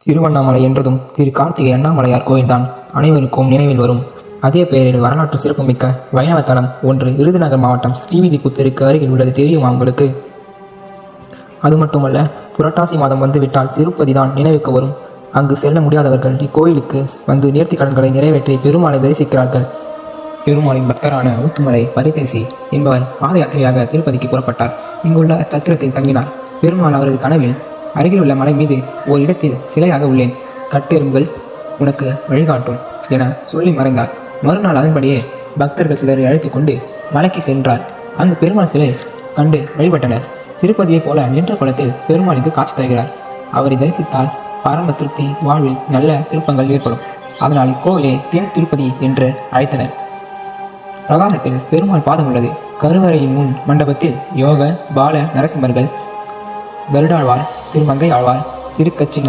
திருவண்ணாமலை என்றதும் திரு கார்த்திகை அண்ணாமலையார் கோயில்தான் அனைவருக்கும் நினைவில் வரும். அதே பெயரில் வரலாற்று சிறப்புமிக்க வைணவ தலம் ஒன்று விருதுநகர் மாவட்டம் ஸ்ரீவில்லிபுத்தூருக்கு அருகில் உள்ளது தெரியுமா உங்களுக்கு? அது மட்டுமல்ல, புரட்டாசி மாதம் வந்துவிட்டால் திருப்பதி தான் நினைவுக்கு வரும். அங்கு செல்ல முடியாதவர்கள் இக்கோயிலுக்கு வந்து நேர்த்தி கடன்களை நிறைவேற்றி பெருமாளை தரிசிக்கிறார்கள். பெருமாளின் பக்தரான ஊத்துமலை பரிதேசி என்பவர் பாத யாத்திரையாக திருப்பதிக்கு புறப்பட்டார். இங்குள்ள சத்திரத்தில் தங்கினார். பெருமாள் அவரது கனவில் அருகில் உள்ள மலை மீது ஓர் இடத்தில் சிலையாக உள்ளேன், கட்டெரும்புகள் உனக்கு வழிகாட்டும் என சொல்லி மறைந்தார். மறுநாள் அதன்படியே பக்தர்கள் சிலரை அழைத்து கொண்டு மலைக்கு சென்றார். அங்கு பெருமாள் சிலை கண்டு வழிபட்டனர். திருப்பதியைப் போல நின்ற குளத்தில் பெருமாளுக்கு காட்சி தருகிறார். அவரை தரிசித்தால் பரம திருப்தி, வாழ்வில் நல்ல திருப்பங்கள் ஏற்படும். அதனால் இக்கோவிலை தென் திருப்பதி என்று அழைத்தனர். பிரகாரத்தில் பெருமாள் பாதம் உள்ளது. கருவறையின் முன் மண்டபத்தில் யோக பால நரசிம்மர்கள், கருடாழ்வார், திருமங்கை ஆழ்வார், திருக்கச்சி